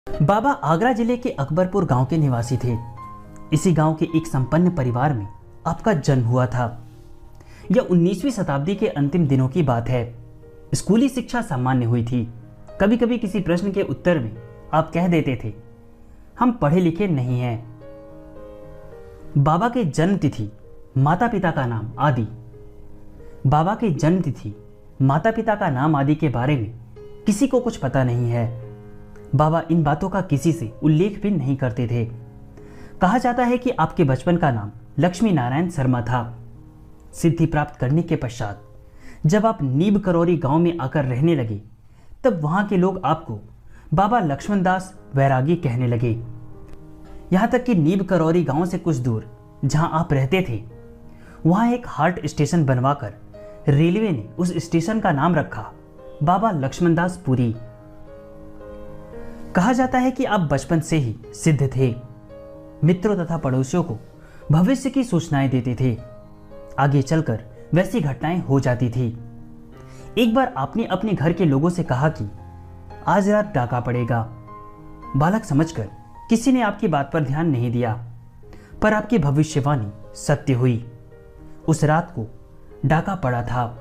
बाबा आगरा जिले के अकबरपुर गांव के निवासी थे। इसी गांव के एक संपन्न परिवार में आपका जन्म हुआ था। यह 19वीं शताब्दी के अंतिम दिनों की बात है। स्कूली शिक्षा सामान्य हुई थी। कभी कभी किसी प्रश्न के उत्तर में आप कह देते थे, हम पढ़े लिखे नहीं हैं। बाबा के जन्म तिथि, माता पिता का नाम आदि। बाबा के जन्म तिथि, माता पिता का नाम आदि के बारे में किसी को कुछ पता नहीं है। बाबा इन बातों का किसी से उल्लेख भी नहीं करते थे। कहा जाता है कि आपके बचपन का नाम लक्ष्मी नारायण शर्मा था। सिद्धि प्राप्त करने के पश्चात जब आप नीब करौरी गांव में आकर रहने लगे, तब वहां के लोग आपको बाबा लक्ष्मण दास वैरागी कहने लगे। यहां तक कि नीब करौरी गांव से कुछ दूर जहां आप रहते थे, वहां एक हार्ट स्टेशन बनवाकर रेलवे ने उस स्टेशन का नाम रखा बाबा लक्ष्मण दास पुरी। कहा जाता है कि आप बचपन से ही सिद्ध थे। मित्रों तथा पड़ोसियों को भविष्य की सूचनाएं देते थे। आगे चलकर वैसी घटनाएं हो जाती थी। एक बार आपने अपने घर के लोगों से कहा कि आज रात डाका पड़ेगा। बालक समझकर किसी ने आपकी बात पर ध्यान नहीं दिया, पर आपकी भविष्यवाणी सत्य हुई। उस रात को डाका पड़ा था।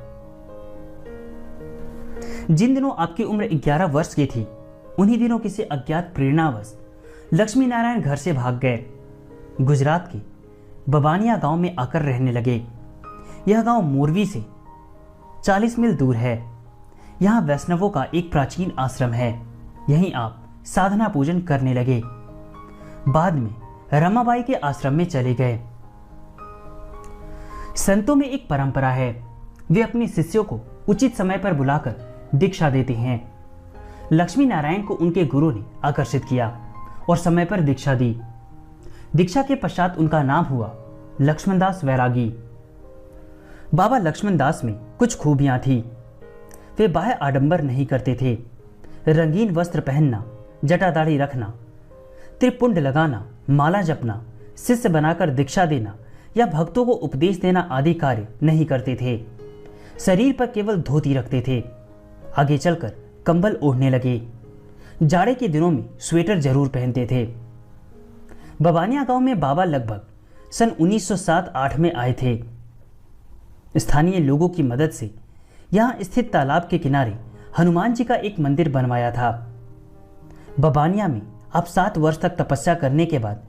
जिन दिनों आपकी उम्र 11 वर्ष की थी, उन्हीं दिनों किसी अज्ञात प्रेरणावश लक्ष्मी नारायण घर से भाग गए। गुजरात के बबानिया गांव में आकर रहने लगे। यह गांव मोरवी से 40 मील दूर है। यहां वैष्णवों का एक प्राचीन आश्रम है। यहीं आप साधना पूजन करने लगे। बाद में रमाबाई के आश्रम में चले गए। संतों में एक परंपरा है, वे अपने शिष्यों को उचित समय पर बुलाकर दीक्षा देते हैं। लक्ष्मी नारायण को उनके गुरु ने आकर्षित किया और समय पर दीक्षा दी। दीक्षा के पश्चात उनका नाम हुआ लक्ष्मण दास वैरागी। बाबा लक्ष्मण दास में कुछ खूबियां थी। वे बाह्य आडंबर नहीं करते थे। रंगीन वस्त्र पहनना, जटा दाढ़ी रखना, त्रिपुंड लगाना, माला जपना, शिष्य बनाकर दीक्षा देना या भक्तों को उपदेश देना आदि कार्य नहीं करते थे। शरीर पर केवल धोती रखते थे। आगे चलकर कंबल ओढ़ने लगे। जाड़े के दिनों में स्वेटर जरूर पहनते थे। बबानिया गांव में बाबा लगभग सन 1907-8 में आए थे। स्थानीय लोगों की मदद से यहां स्थित तालाब के किनारे हनुमान जी का एक मंदिर बनवाया था। बबानिया में आप 7 वर्ष तक तपस्या करने के बाद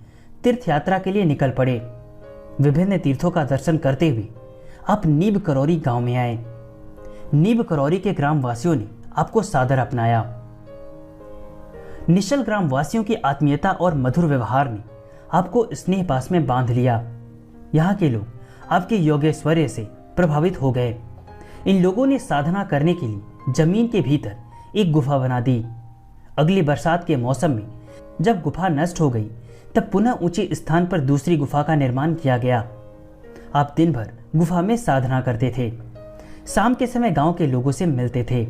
तीर्थ यात्रा के लिए निकल पड़े। विभिन्न तीर्थों का दर्शन करते हुए आप नीब करौरी गांव में आए। नीब करौरी के ग्रामवासियों ने आपको सादर अपनाया। निश्चल ग्रामवासियों की आत्मीयता और मधुर व्यवहार ने आपको स्नेह पास में बांध लिया। यहाँ के लोग आपके योगेश्वर्य से प्रभावित हो गए। इन लोगों ने साधना करने के लिए जमीन के भीतर एक गुफा बना दी। अगली बरसात के मौसम में जब गुफा नष्ट हो गई, तब पुनः ऊंचे स्थान पर दूसरी गुफा का निर्माण किया गया। आप दिन भर गुफा में साधना करते थे। शाम के समय गांव के लोगों से मिलते थे।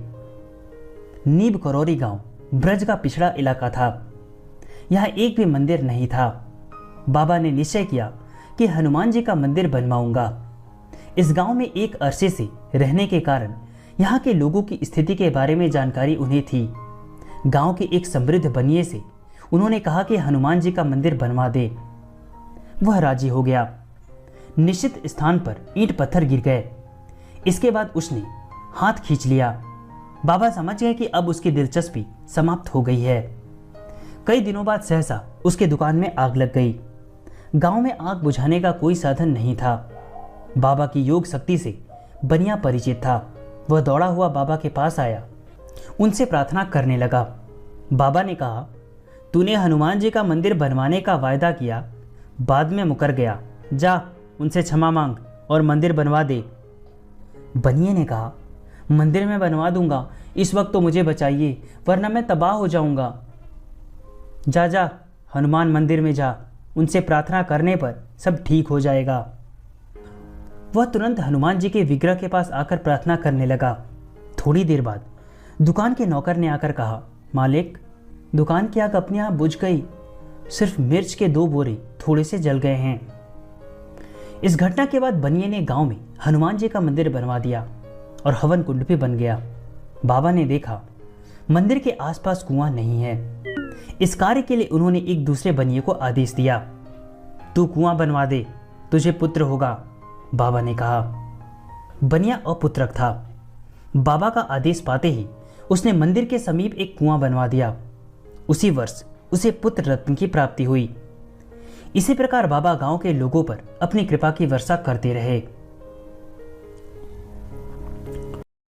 नीब करौरी गांव ब्रज का पिछड़ा इलाका था। यहाँ एक भी मंदिर नहीं था। बाबा ने निश्चय किया कि हनुमान जी का मंदिर बनवाऊंगा। इस गांव में एक अरसे से रहने के कारण यहाँ के लोगों की स्थिति के बारे में जानकारी उन्हें थी। गांव के एक समृद्ध बनिए से उन्होंने कहा कि हनुमान जी का मंदिर बनवा दे। वह राजी हो गया। निश्चित स्थान पर ईंट पत्थर गिर गए। इसके बाद उसने हाथ खींच लिया। बाबा समझ गए कि अब उसकी दिलचस्पी समाप्त हो गई है। कई दिनों बाद सहसा उसके दुकान में आग लग गई। गांव में आग बुझाने का कोई साधन नहीं था। बाबा की योग शक्ति से बनिया परिचित था। वह दौड़ा हुआ बाबा के पास आया, उनसे प्रार्थना करने लगा। बाबा ने कहा, तूने हनुमान जी का मंदिर बनवाने का वायदा किया, बाद में मुकर गया। जा उनसे क्षमा मांग और मंदिर बनवा दे। बनिए ने कहा, मंदिर में बनवा दूंगा, इस वक्त तो मुझे बचाइए, वरना मैं तबाह हो जाऊंगा। जा जा हनुमान मंदिर में जा, उनसे प्रार्थना करने पर सब ठीक हो जाएगा। वह तुरंत हनुमान जी के विग्रह के पास आकर प्रार्थना करने लगा। थोड़ी देर बाद दुकान के नौकर ने आकर कहा, मालिक, दुकान की आग अपने आप बुझ गई। सिर्फ मिर्च के 2 बोरे थोड़े से जल गए हैं। इस घटना के बाद बनिए ने गांव में हनुमान जी का मंदिर बनवा दिया और हवन कुंड भी बन गया। बाबा ने देखा मंदिर के आसपास कुआं नहीं है। इस कार्य के लिए उन्होंने एक दूसरे बनिए को आदेश दिया। तू कुआं बनवा दे, तुझे पुत्र होगा, बाबा ने कहा। बनिया अपुत्रक था। बाबा का आदेश पाते ही उसने मंदिर के समीप एक कुआं बनवा दिया। उसी वर्ष उसे पुत्र रत्न की प्राप्ति हुई। इसी प्रकार बाबा गांव के लोगों पर अपनी कृपा की वर्षा करते रहे।